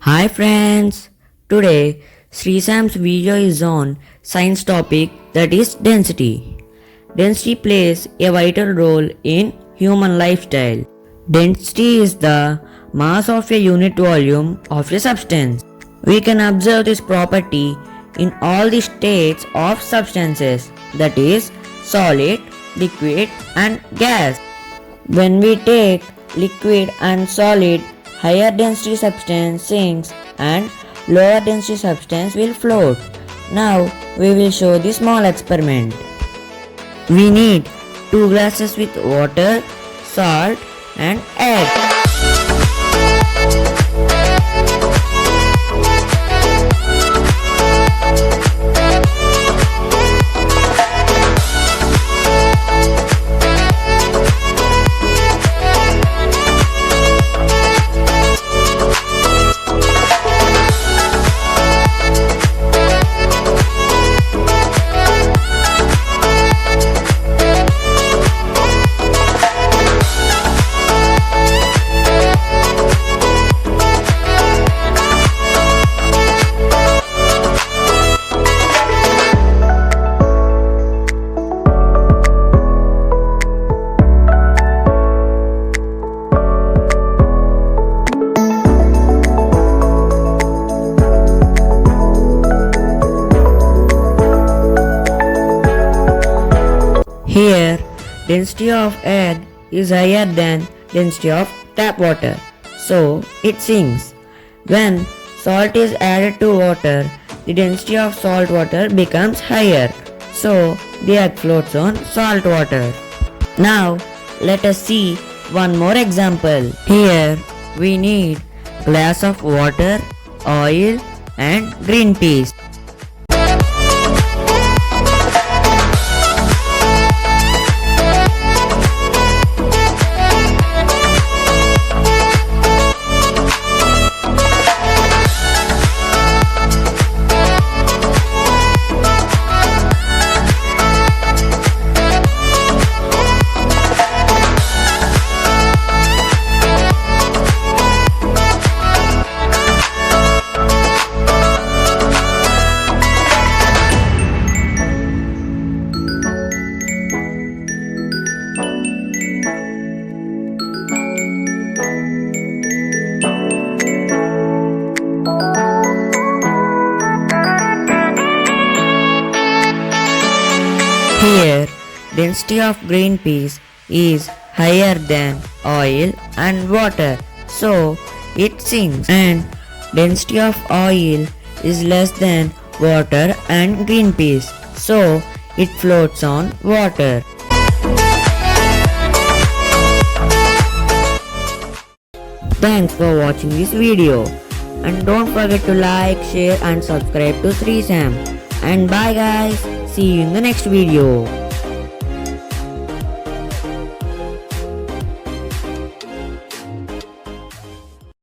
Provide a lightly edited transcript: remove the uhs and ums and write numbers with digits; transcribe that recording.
Hi friends, today Srisam's video is on science topic that is density. Density plays a vital role in human lifestyle. Density is the mass of a unit volume of a substance. We can observe this property in all the states of substances, that is solid, liquid and gas. When we take liquid and solid, higher density substance sinks and lower density substance will float. Now we will show the small experiment. We need 2 glasses with water, salt and egg. Here, density of egg is higher than density of tap water, so it sinks. When salt is added to water, the density of salt water becomes higher, so the egg floats on salt water. Now, let us see one more example. Here, we need glass of water, oil and green peas. Here, density of green peas is higher than oil and water, so it sinks, and density of oil is less than water and green peas, so it floats on water. Thanks for watching this video, and don't forget to like, share and subscribe to Srisam. And bye guys, see you in the next video.